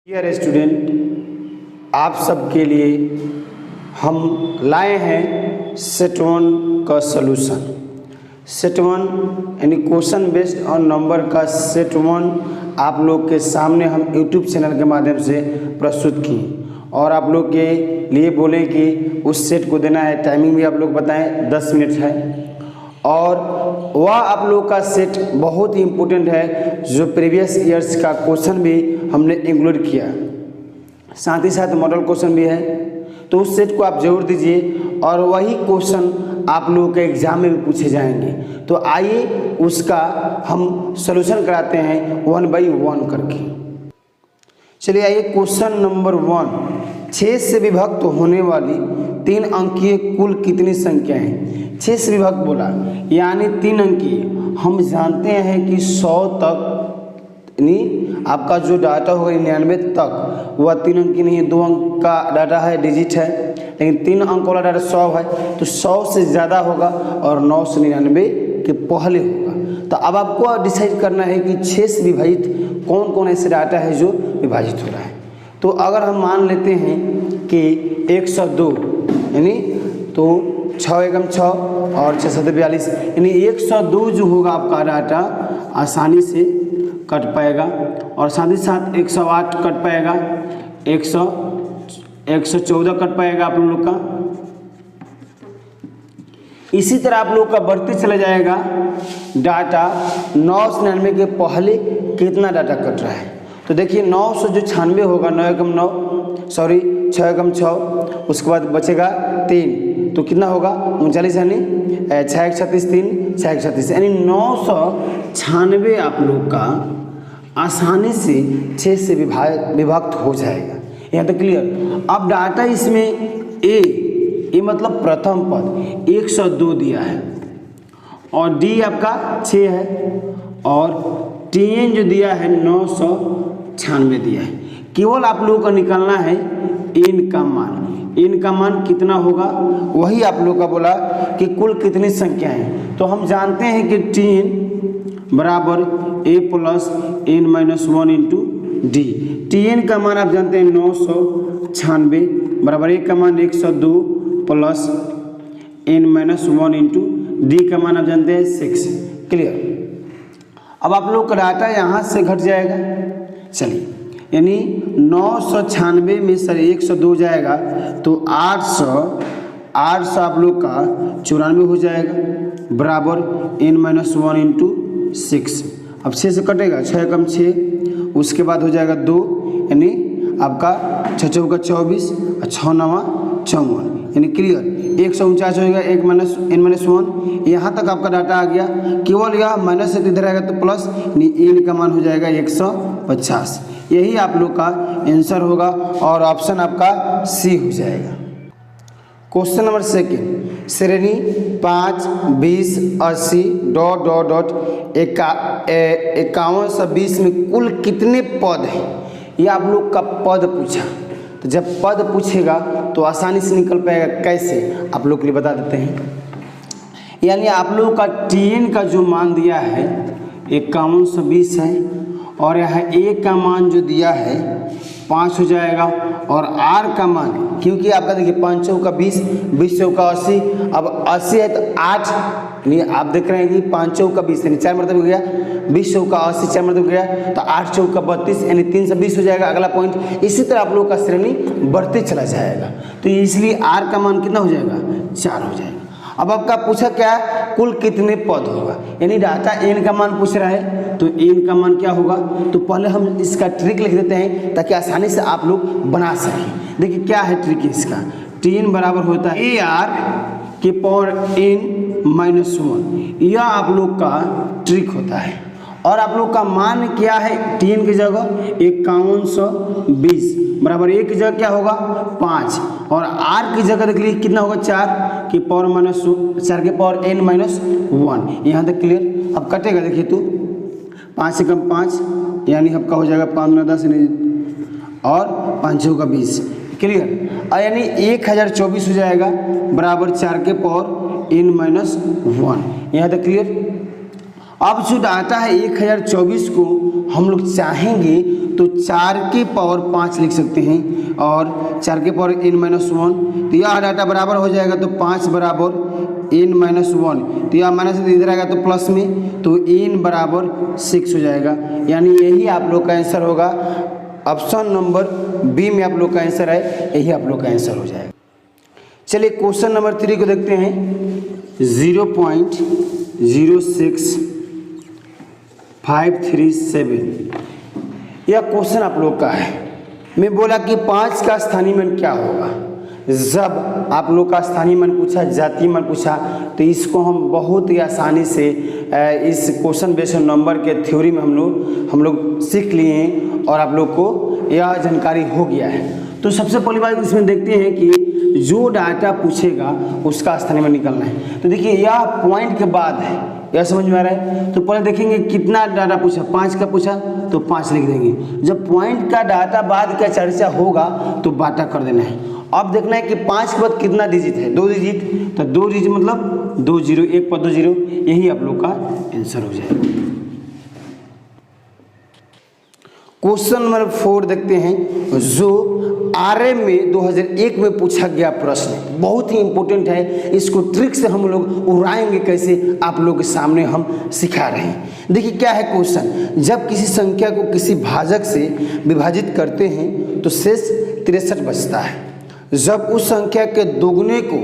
Dear student, आप सबके लिए हम लाए हैं सेट वन का सलूशन। सेट वन यानी क्वेश्चन बेस्ड ऑन नंबर का सेट वन आप लोग के सामने हम यूट्यूब चैनल के माध्यम से प्रस्तुत किए और आप लोग के लिए बोले कि उस सेट को देना है। टाइमिंग भी आप लोग बताएं 10 मिनट है और वह आप लोग का सेट बहुत ही इम्पोर्टेंट है जो प्रीवियस ईयर्स का क्वेश्चन भी हमने इंक्लूड किया, साथ ही साथ मॉडल क्वेश्चन भी है। तो उस सेट को आप जरूर दीजिए और वही क्वेश्चन आप लोगों के एग्जाम में भी पूछे जाएंगे। तो आइए उसका हम सॉल्यूशन कराते हैं 1 बाई 1 करके। चलिए आइए क्वेश्चन नंबर 1, 6 से विभक्त होने वाली 3 अंकीय कुल कितनी संख्या है। 6 से विभक्त बोला यानी 3 अंकीय। हम जानते हैं कि 100 तक यानी आपका जो डाटा होगा 99 तक वह 3 अंकी नहीं है, 2 अंक का डाटा है, डिजिट है, लेकिन 3 अंक वाला डाटा 100 है तो 100 से ज़्यादा होगा और 9 से 99 के पहले होगा। तो अब आपको डिसाइड करना है कि 6 से विभाजित कौन कौन ऐसे डाटा है जो विभाजित हो रहा है। तो अगर हम मान लेते हैं कि 102 यानी तो 6 एकम 6 और 6 7 42 यानी 102 जो होगा आपका डाटा आसानी से कट पाएगा और साथ ही साथ 108 कट पाएगा, 114 कट पाएगा आप लोग का। इसी तरह आप लोग का बढ़ते चला जाएगा डाटा 9 से 99 के पहले कितना डाटा कट रहा है। तो देखिए 9 से जो 96 होगा 9 एकम 9 सॉरी 6 एकम 6, उसके बाद बचेगा 3 तो कितना होगा 39 यानी 6 एक 36 3 6 एक 36 यानी 996 आप लोग का आसानी से 6 से विभक्त हो जाएगा। यहाँ तक क्लियर। अब डाटा इसमें ए मतलब प्रथम पद 102 दिया है और डी आपका 6 है और टीएन जो दिया है 996 दिया है। केवल आप लोगों को निकालना है इन का मान कितना होगा, वही आप लोग का बोला कि कुल कितनी संख्या है। तो हम जानते हैं कि टीएन बराबर a plus n minus 1 into D. TN का मान आप जानते हैं 996 बराबर a का मान 102 plus n minus 1 into D का मान आप जानते हैं 6। क्लियर। अब आप लोग का डाटा यहाँ से घट जाएगा। चलिए यानी 996 में सर 102 जाएगा तो 800 आप लोग का 94 हो जाएगा बराबर n माइनस 1 इंटू 6। अब 6 से कटेगा 6 एकम 6, उसके बाद हो जाएगा 2 यानी आपका 6 चौका 24 और 6 नवा 54 यानी क्लियर। 149 होगा 1 माइनस n माइनस 1। यहाँ तक आपका डाटा आ गया। केवल यह माइनस से इधर आएगा तो प्लस यानी n का मान हो जाएगा 150। यही आप लोग का आंसर होगा और ऑप्शन आपका सी हो जाएगा। क्वेश्चन नंबर 2, श्रेणी 5 20 80 ... 51 से 20 में कुल कितने पद हैं। ये आप लोग का पद पूछा। तो जब पद पूछेगा तो आसानी से निकल पाएगा। कैसे आप लोग के लिए बता देते हैं। यानी आप लोगों का टीएन का जो मान दिया है 51 से 20 है और यहाँ ए का मान जो दिया है 5 हो जाएगा और आर का मान क्योंकि आपका देखिए 5 चौका 20 20 चौका 80। अब 80 है तो 8 यानी आप देख रहे हैं कि 5 चौका 20 यानी 4 मतलब हो गया, 20 चौका 80 4 मतलब हो गया तो 8 चौका 32 यानी 3 से 20 हो जाएगा अगला पॉइंट। इसी तरह आप लोग का श्रेणी बढ़ते चला जाएगा तो इसलिए आर का मान कितना हो जाएगा 4 हो जाएगा। अब आपका पूछा क्या है कुल कितने पद होगा, यानी डाटा n का मान पूछ रहा है तो n का मान क्या होगा। तो पहले हम इसका ट्रिक लिख देते हैं ताकि आसानी से आप लोग बना सकें। देखिए क्या है ट्रिक इसका। tn बराबर होता है ar के पावर n माइनस 1। यह आप लोग का ट्रिक होता है और आप लोग का मान क्या है tn की जगह 5120 बराबर a की जगह क्या होगा 5 और r की जगह देख लीजिए कितना होगा 4 के पावर माइनस 4 के पावर n माइनस 1। यहाँ तक क्लियर। अब कटेगा देखिए तो 5 से कम 5 यानी आपका हो जाएगा 5 9 10 और 5 6 का 20। क्लियर। और यानी 1024 हो जाएगा बराबर 4 के पावर n माइनस 1। यहाँ तक क्लियर। अब जो डाटा है 1024 को हम लोग चाहेंगे तो 4 की पावर 5 लिख सकते हैं और 4 की पावर n-1, तो यह डाटा बराबर हो जाएगा, तो 5 बराबर n-1, तो यह माइनस इधर आएगा तो प्लस में, तो n बराबर 6 हो जाएगा। यानी यही आप लोग का आंसर होगा, ऑप्शन नंबर बी में आप लोग का आंसर है, यही आप लोग का आंसर हो जाएगा। चलिए क्वेश्चन नंबर 3 को देखते हैं। 0.06537 यह क्वेश्चन आप लोग का है। मैं बोला कि 5 का स्थानीय मान क्या होगा। जब आप लोग का स्थानीय मान पूछा, जातीय मान पूछा, तो इसको हम बहुत ही आसानी से इस क्वेश्चन बेस्ड नंबर के थ्योरी में हम लोग सीख लिए हैं और आप लोग को यह जानकारी हो गया है। तो सबसे पहली बात इसमें देखते हैं कि जो डाटा पूछेगा उसका स्थानीय मान निकालना है। तो देखिए यह पॉइंट के बाद है, यह समझ में आ रहा है। तो पहले देखेंगे कितना डाटा पूछा, 5 का पूछा तो 5 लिख देंगे। जब पॉइंट का डाटा बाद का चर्चा होगा तो बाटा कर देना है। अब देखना है कि 5 के बाद कितना डिजिट है, 2 डिजिट, तो 2 डिजिट मतलब 2 0, 1 पर 2 0, यही आप लोग का आंसर हो जाएगा। क्वेश्चन नंबर 4 देखते हैं, जो आरए में 2001 में पूछा गया प्रश्न बहुत ही इंपॉर्टेंट है। इसको ट्रिक से हम लोग उड़ाएंगे कैसे, आप लोग के सामने हम सिखा रहे हैं। देखिए क्या है क्वेश्चन, जब किसी संख्या को किसी भाजक से विभाजित करते हैं तो शेष 63 बचता है। जब उस संख्या के दोगुने को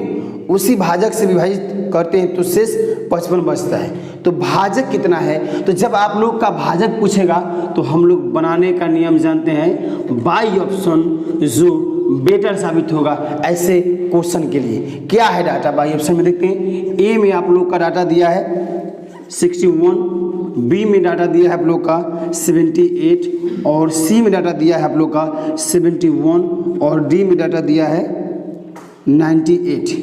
उसी भाजक से विभाजित करते हैं तो शेष 55 बचता है। तो भाजक कितना है, तो जब आप लोग का भाजक पूछेगा तो हम लोग बनाने का नियम जानते हैं, बाई ऑप्शन जो बेटर साबित होगा ऐसे क्वेश्चन के लिए। क्या है डाटा बाई ऑप्शन में देखते हैं। ए में आप लोग का डाटा दिया है 61, बी में डाटा दिया है आप लोग का 78 और सी में डाटा दिया है आप लोग का 71 और डी में डाटा दिया है 98।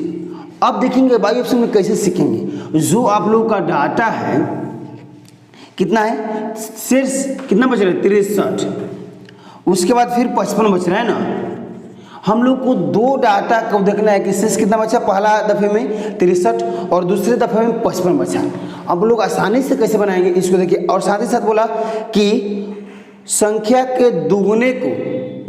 अब देखेंगे बाई ऑप्शन में कैसे सीखेंगे। जो आप लोग का डाटा है कितना है, शेष कितना बच रहा है 63, उसके बाद फिर 55 बच रहा है ना। हम लोग को 2 डाटा को देखना है कि शेष कितना बचा, पहला दफे में 63 और दूसरे दफे में 55 बचा। अब लोग आसानी से कैसे बनाएंगे इसको देखिए। और साथ ही साथ बोला कि संख्या के दुगुने को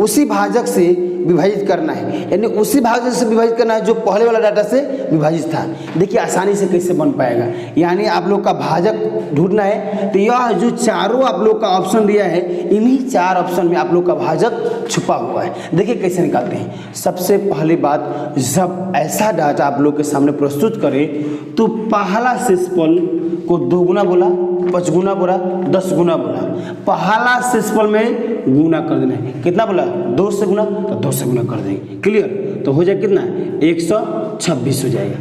उसी भाजक से विभाजित करना है, यानी उसी भाजक से विभाजित करना है जो पहले वाला डाटा से विभाजित था। देखिए आसानी से कैसे बन पाएगा, यानी आप लोग का भाजक ढूंढना है। तो यह जो चारों आप लोग का ऑप्शन दिया है, इन्हीं 4 ऑप्शन में आप लोग का भाजक छुपा हुआ है। देखिए कैसे निकालते हैं। सबसे पहली बात, जब ऐसा डाटा आप लोग के सामने प्रस्तुत करें तो पहला शेषफल को 2 गुना बोला, 5 गुना बोला, 10 गुना बोला। पहला शेषफल में गुना कर देना है। कितना बोला, 2 से गुना, तो 2 से गुना कर देंगे। क्लियर, तो हो जाए कितना 126 हो जाएगा।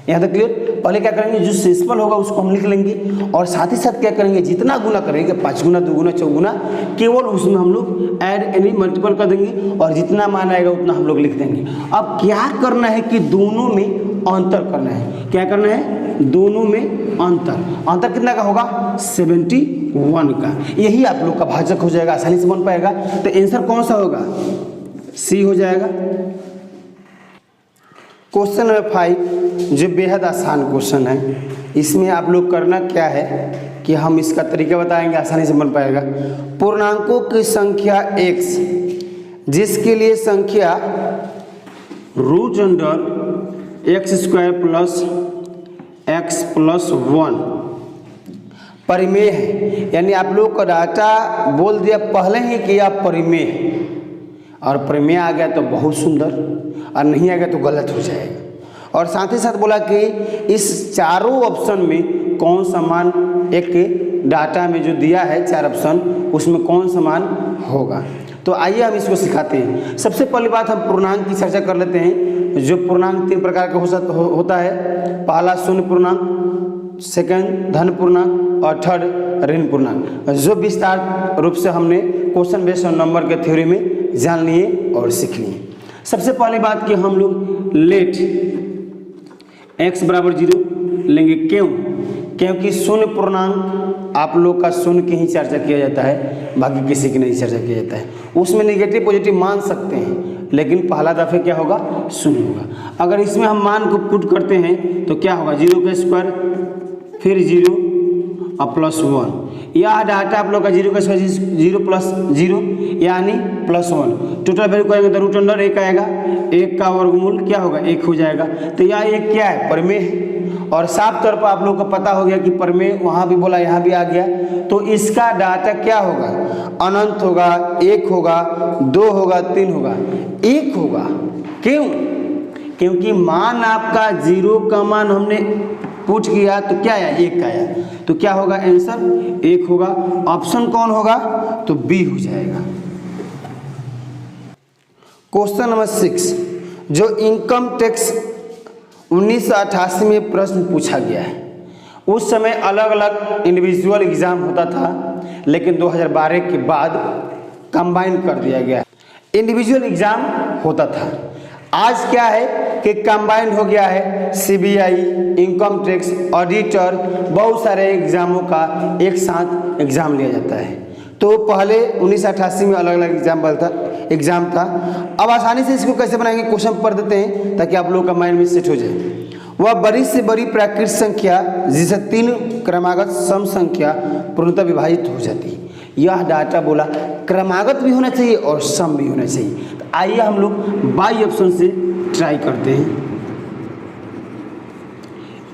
यहाँ तक क्लियर। पहले क्या करेंगे, जो शेषफल होगा उसको हम लिख लेंगे और साथ ही साथ क्या करेंगे, जितना गुना करेंगे 5 गुना, 2 गुना, 4 गुना, केवल उसमें हम लोग ऐड यानी मल्टीपल कर देंगे और जितना मान आएगा उतना हम लोग लिख देंगे। अब क्या करना है कि दोनों में अंतर करना है। क्या करना है, दोनों में अंतर कितना का होगा, 71 का। यही आप लोग का भाजक हो जाएगा, आसानी से बन पाएगा। तो आंसर कौन सा होगा, सी हो जाएगा। क्वेश्चन नंबर 5 जो बेहद आसान क्वेश्चन है, इसमें आप लोग करना क्या है कि हम इसका तरीका बताएंगे, आसानी से बन पाएगा। पूर्णांकों की संख्या x जिसके लिए संख्या √x² प्लस x प्लस 1 परिमेय है। यानी आप लोग का डाटा बोल दिया पहले ही कि आप परिमेय है, और परिमेय आ गया तो बहुत सुंदर, और नहीं आ गया तो गलत हो जाएगा। और साथ ही साथ बोला कि इस चारों ऑप्शन में कौन सा मान, एक डाटा में जो दिया है 4 ऑप्शन, उसमें कौन सा मान होगा। तो आइए हम इसको सिखाते हैं। सबसे पहली बात हम पूर्णांक की चर्चा कर लेते हैं। जो पूर्णांक 3 प्रकार का होता है। पहला शून्य पूर्णांक, सेकंड धन पूर्णांक और थर्ड ऋण पूर्णांक, जो विस्तार रूप से हमने क्वेश्चन बेस्ड नंबर के थ्योरी में जान लिए और सीख लिए। सबसे पहली बात कि हम लोग लेट x बराबर 0 लेंगे। क्योंकि शून्य पूर्णांक आप लोग का शून्य की ही चर्चा किया जाता है, बाकी किसी की नहीं चर्चा किया जाता है। उसमें नेगेटिव पॉजिटिव मान सकते हैं, लेकिन पहला दफे क्या होगा, शून्य होगा। अगर इसमें हम मान को पुट करते हैं तो क्या होगा, 0 का स्क्वायर फिर 0 और प्लस 1, यह डाटा आप लोग का 0 का 0 प्लस 0 यानी +1। टोटल वैल्यू करेंगे तो रूट अंडर 1 आएगा, 1 का वर्गमूल क्या होगा 1 हो जाएगा। तो यह एक क्या है प्रमेय है, और साफ तौर पर आप लोगों को पता हो गया कि प्रमेय वहाँ भी बोला यहाँ भी आ गया। तो इसका डाटा क्या होगा, अनंत होगा, 1 होगा, 2 होगा, 3 होगा, 1 होगा। क्यों? क्योंकि मान आपका 0 का मान हमने पुट किया तो क्या आया 1 आया, तो क्या होगा आंसर 1 होगा। ऑप्शन कौन होगा, तो बी हो जाएगा। क्वेश्चन नंबर 6 जो इनकम टैक्स 1988 में प्रश्न पूछा गया है, उस समय अलग अलग इंडिविजुअल एग्जाम होता था, लेकिन 2012 के बाद कंबाइन कर दिया गया। इंडिविजुअल एग्जाम होता था, आज क्या है कि कंबाइन हो गया है, सीबीआई, इनकम टैक्स, ऑडिटर, बहुत सारे एग्जामों का एक साथ एग्जाम लिया जाता है। तो पहले 1988 में अलग अलग एग्जाम था। अब आसानी से इसको कैसे बनाएंगे, क्वेश्चन पढ़ देते हैं ताकि आप लोगों का माइंड में सेट हो जाए। वह बड़ी से बड़ी प्राकृतिक संख्या जिसे 3 क्रमागत सम संख्या पूर्णतः विभाजित हो जाती है। यह डाटा बोला क्रमागत भी होना चाहिए और सम भी होना चाहिए। तो आइए हम लोग बाई ऑप्शन से ट्राई करते हैं।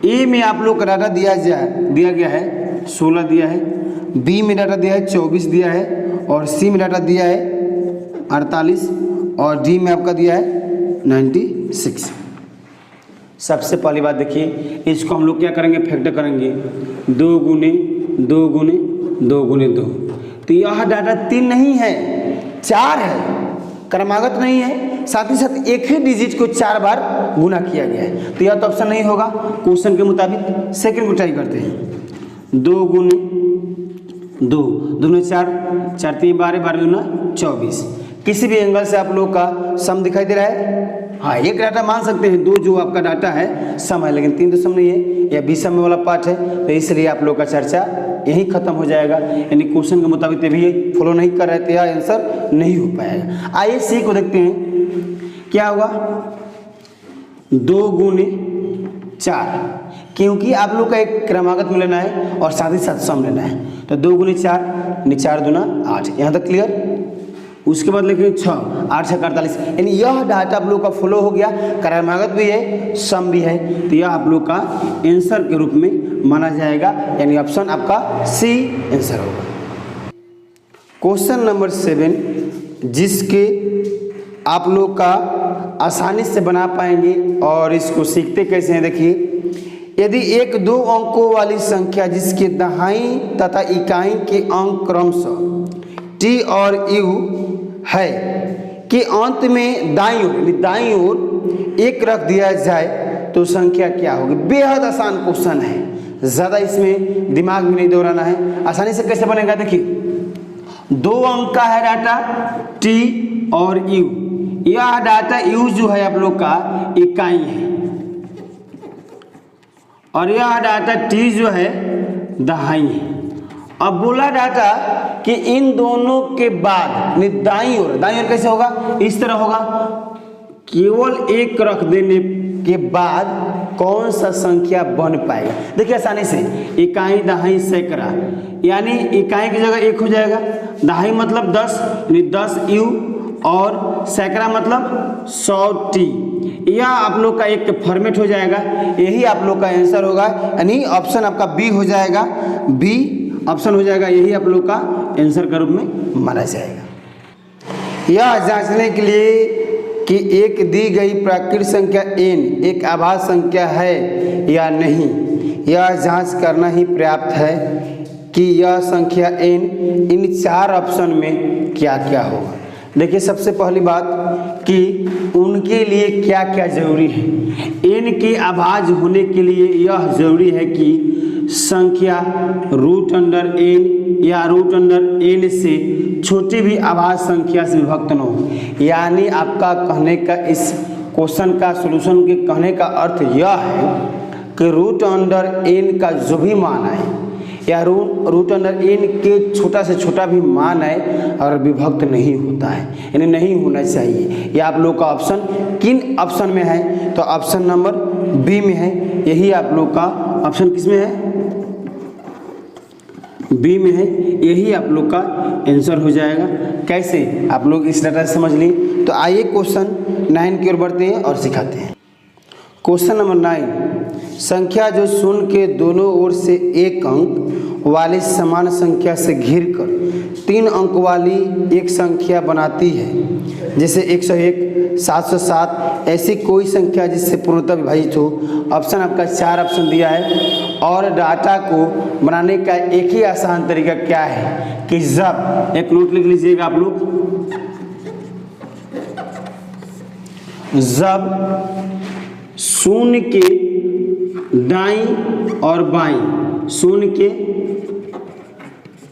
ए में आप लोग का डाटा दिया गया है 16 दिया है, बी में डाटा दिया है 24 दिया है, और सी में डाटा दिया है 48, और डी में आपका दिया है 96। सबसे पहली बात देखिए, इसको हम लोग क्या करेंगे, फैक्टर करेंगे 2 गुने 2 गुने 2 गुने 2। तो यह डाटा 3 नहीं है 4 है, क्रमागत नहीं है, साथ ही साथ एक ही डिजिट को 4 बार गुना किया गया है। तो यह तो ऑप्शन नहीं होगा क्वेश्चन के मुताबिक। सेकंड को ट्राई करते हैं, 2 गुने 2, 2 गुने 4, 4 3 12, 12 गुना 24। किसी भी एंगल से आप लोग का सम दिखाई दे रहा है। हाँ, एक डाटा मान सकते हैं, 2 जो आपका डाटा है सम है, लेकिन 3 तो सम नहीं है, या 20 सम वाला पार्ट है। तो इसलिए आप लोग का चर्चा यही खत्म हो जाएगा, यानी क्वेश्चन के मुताबिक भी फॉलो नहीं कर रहे थे, यह आंसर नहीं हो पाएगा। आइए सी को देखते हैं क्या होगा, 2 गुने 4, क्योंकि आप लोग का एक क्रमागत में लेना है और साथ ही साथ सम लेना है। तो 2 गुने 4 4 दूना 8, यहाँ तक क्लियर। उसके बाद लिखेंगे 6, 8 6 48, यानी यह डाटा आप लोग का फॉलो हो गया, क्रमागत भी है सम भी है। तो यह आप लोग का आंसर के रूप में माना जाएगा, यानी ऑप्शन आपका सी आंसर होगा। क्वेश्चन नंबर 7 जिसके आप लोग का आसानी से बना पाएंगे, और इसको सीखते कैसे हैं देखिए। यदि एक 2 अंकों वाली संख्या जिसके दहाई तथा इकाई के अंक क्रमशः टी और यू है कि अंत में दाईं ओर 1 रख दिया जाए तो संख्या क्या होगी। बेहद आसान क्वेश्चन है, ज़्यादा इसमें दिमाग में नहीं दौड़ाना है। आसानी से कैसे बनेगा देखिए, 2 अंक का है डाटा टी और यू, यह डाटा यू जो है आप लोग का इकाई है, और यह डाटा टी जो है दहाई है। अब बोला डाटा कि इन दोनों के बाद दाईं ओर कैसे होगा, इस तरह होगा, केवल 1 रख देने के बाद कौन सा संख्या बन पाएगा। देखिए आसानी से, इकाई दहाई सैकड़ा, यानी इकाई की जगह 1 हो जाएगा, दहाई मतलब 10 यानी 10 यू, और सैकड़ा मतलब 100 टी। यह आप लोग का एक फॉर्मेट हो जाएगा, यही आप लोग का आंसर होगा, यानी ऑप्शन आपका बी हो जाएगा, बी ऑप्शन हो जाएगा, यही आप लोग का आंसर के रूप में माना जाएगा। यह जांचने के लिए कि एक दी गई प्राकृतिक संख्या n एक आभाज्य संख्या है या नहीं, यह जांच करना ही पर्याप्त है कि यह संख्या n इन 4 ऑप्शन में क्या क्या होगा। देखिए सबसे पहली बात कि उनके लिए क्या क्या जरूरी है। n के अभाज्य होने के लिए यह जरूरी है कि संख्या √n या √n से छोटी भी अभाज्य संख्या से विभक्त न हो। यानी आपका कहने का, इस क्वेश्चन का सॉल्यूशन के कहने का अर्थ यह है कि √n का जो भी मान है या √n के छोटा से छोटा भी मान है और विभक्त नहीं होता है, यानी नहीं होना चाहिए। यह आप लोग का ऑप्शन किन ऑप्शन में है, तो ऑप्शन नंबर बी में है। यही आप लोग का ऑप्शन किस में है, बी में है, यही आप लोग का आंसर हो जाएगा। कैसे आप लोग इस डाटा समझ ली। तो आइए क्वेश्चन 9 की ओर बढ़ते हैं और सिखाते हैं। क्वेश्चन नंबर 9, संख्या जो शून्य के दोनों ओर से एक अंक वाली समान संख्या से घिरकर 3 अंक वाली एक संख्या बनाती है, जैसे 101, 707, ऐसी कोई संख्या जिससे पूर्णतः विभाजित हो। ऑप्शन आपका 4 ऑप्शन दिया है। और डाटा को बनाने का एक ही आसान तरीका क्या है कि जब, एक नोट लिख लीजिएगा आप लोग, जब शून्य के दाईं और बाईं, शून्य के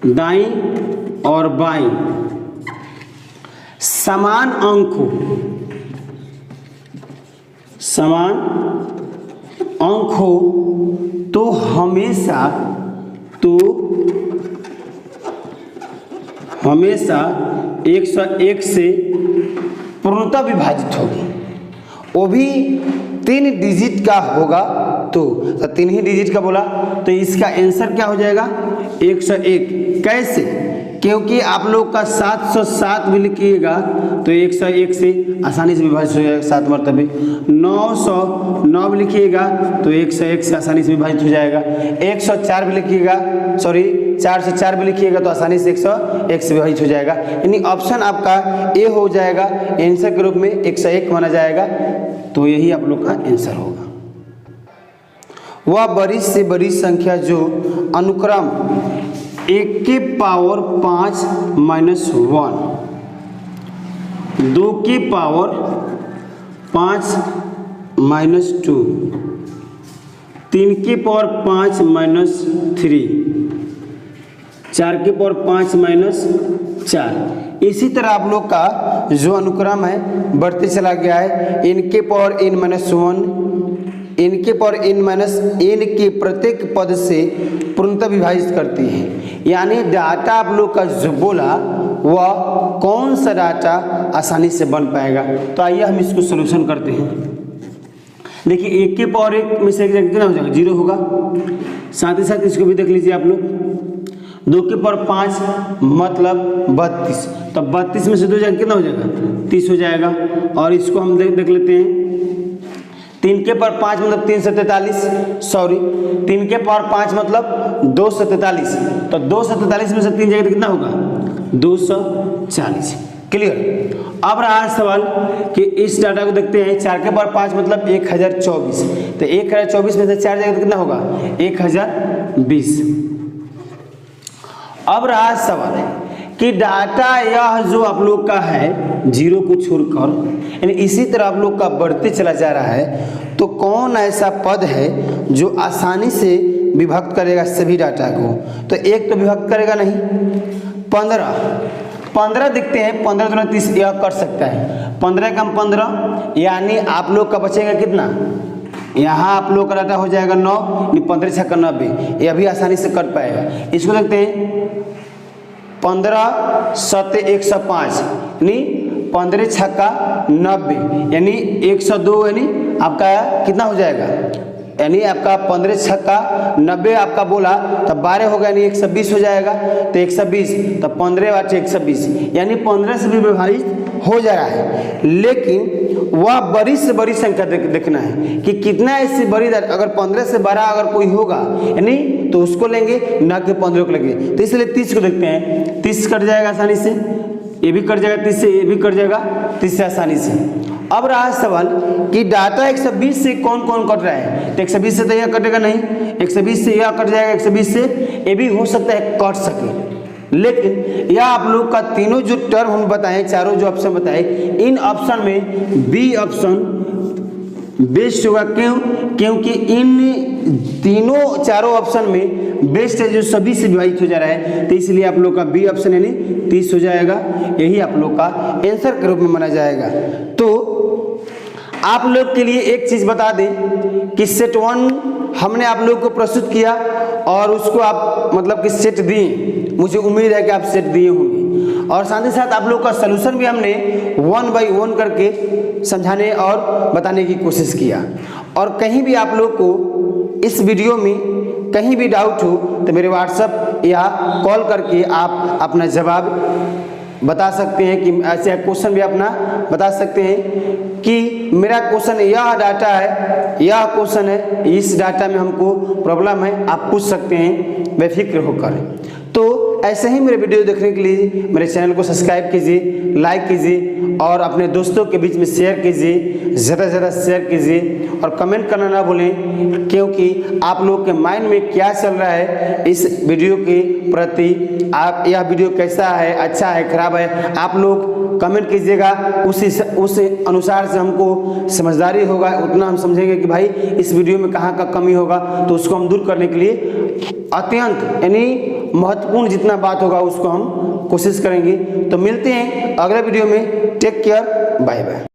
दाईं और बाईं समान अंक हो, समान अंक हो तो हमेशा 101 से पूर्णतः विभाजित होगी। वो भी 3 डिजिट का होगा। तो 3 ही डिजिट का बोला तो इसका आंसर क्या हो जाएगा 101। कैसे? क्योंकि आप लोग का 707 भी लिखिएगा तो 101 से आसानी से विभाजित हो जाएगा 7 मरतबे। 909 भी लिखिएगा तो 101 से आसानी से विभाजित हो जाएगा। 104 भी लिखिएगा, सॉरी 4 से 4 भी लिखिएगा तो आसानी से 101 से विभाजित हो जाएगा। यानी ऑप्शन आपका ए हो जाएगा, आंसर के रूप में 101 माना जाएगा। तो यही आप लोग का आंसर होगा। वह बड़ी से बड़ी संख्या जो अनुक्रम 1 की पावर 5 माइनस 1, 2 की पावर 5 माइनस 2, 3 की पावर 5 माइनस 3, 4 की पावर 5 माइनस 4। इसी तरह आप लोग का जो अनुक्रम है बढ़ते चला गया है। इनके पावर n माइनस 1, इनके पावर n माइनस n के प्रत्येक पद से पूर्णतः विभाजित करती है। यानी डाटा आप लोग का जो बोला वह कौन सा डाटा आसानी से बन पाएगा। तो आइए हम इसको सॉल्यूशन करते हैं। देखिए 1 के पावर 1 में से कितना हो जाएगा 0 होगा। साथ ही साथ इसको भी देख लीजिए आप लोग, 2 के पावर 5 मतलब 32, तो 32 में से 2 जाएगा कितना हो जाएगा 30 हो जाएगा। और इसको हम देख लेते हैं 3 के पावर 5 मतलब 3 से 43, सॉरी 3 के पावर 5 मतलब 2 से 43, तो 2 से 43 में से 3 जाएगा तो कितना होगा 240। क्लियर। अब रहा सवाल कि इस डाटा को देखते हैं। 4 के पावर 5 मतलब 1024, तो 1024 में से 4 जाएगा तो कितना होगा 1020। अब रहा सवाल कि डाटा यह जो आप लोग का है 0 को छोड़कर, यानी इसी तरह आप लोग का बढ़ते चला जा रहा है, तो कौन ऐसा पद है जो आसानी से विभक्त करेगा सभी डाटा को। तो एक तो विभक्त करेगा नहीं, 15 दिखते हैं, 15 दूना 30 यह कर सकता है। 15 कम 15 यानी आप लोग का बचेगा कितना, यहाँ आप लोग का डाटा हो जाएगा 9, 15 छक्का 90, यह भी आसानी से कट पाएगा। इसको देखते हैं 15 7 105 यानी 15 छक्का 90 यानी 102, यानी आपका कितना हो जाएगा, यानी आपका 15 छक्का 90 आपका बोला तब 12 होगा यानी 120 हो जाएगा। तो 120 तो 15 बटे 120 यानी 15 से भी विभाजित हो जा रहा है। लेकिन वह बड़ी से बड़ी संख्या देखना है कि कितना ऐसी बड़ी, अगर 15 से बड़ा अगर कोई होगा यानी तो उसको लेंगे, ना कि 15 को लेंगे। तो इसलिए 30 को देखते हैं, 30 कट जाएगा आसानी से, ये भी कट जाएगा 30 से, ये भी कट जाएगा 30 से आसानी से। अब रहा सवाल कि डाटा 120 से कौन कौन कट रहा है। तो 120 से तो यह कटेगा नहीं, 120 से यह कट जाएगा, 120 से ये भी हो सकता है कट सके। लेकिन यह आप लोग का तीनों जो टर्म हम बताए, चारों जो ऑप्शन बताए, इन ऑप्शन में बी ऑप्शन बेस्ट होगा। क्यों? क्योंकि इन तीनों चारों ऑप्शन में बेस्ट है जो सभी से विभाजित हो जा रहा है। तो इसलिए आप लोग का बी ऑप्शन यानी 30 हो जाएगा, यही आप लोग का आंसर के रूप में माना जाएगा। तो आप लोग के लिए एक चीज बता दें कि सेट 1 हमने आप लोग को प्रस्तुत किया और उसको आप मतलब कि सेट दिए, मुझे उम्मीद है कि आप सेट दिए होंगे। और साथ ही साथ आप लोग का सलूशन भी हमने 1 बाई 1 करके समझाने और बताने की कोशिश किया। और कहीं भी आप लोग को इस वीडियो में कहीं भी डाउट हो तो मेरे व्हाट्सएप या कॉल करके आप अपना जवाब बता सकते हैं कि ऐसे क्वेश्चन भी अपना बता सकते हैं कि मेरा क्वेश्चन यह डाटा है, यह क्वेश्चन है, इस डाटा में हमको प्रॉब्लम है, आप पूछ सकते हैं बेफिक्र होकर। तो ऐसे ही मेरे वीडियो देखने के लिए मेरे चैनल को सब्सक्राइब कीजिए, लाइक कीजिए और अपने दोस्तों के बीच में शेयर कीजिए, ज़्यादा से ज़्यादा शेयर कीजिए और कमेंट करना ना भूलें, क्योंकि आप लोग के माइंड में क्या चल रहा है इस वीडियो के प्रति, आप यह वीडियो कैसा है, अच्छा है, खराब है, आप लोग कमेंट कीजिएगा। उस अनुसार से हमको समझदारी होगा, उतना हम समझेंगे कि भाई इस वीडियो में कहाँ का कमी होगा, तो उसको हम दूर करने के लिए अत्यंत यानी महत्वपूर्ण जितना बात होगा उसको हम कोशिश करेंगे। तो मिलते हैं अगले वीडियो में। Take care, bye bye.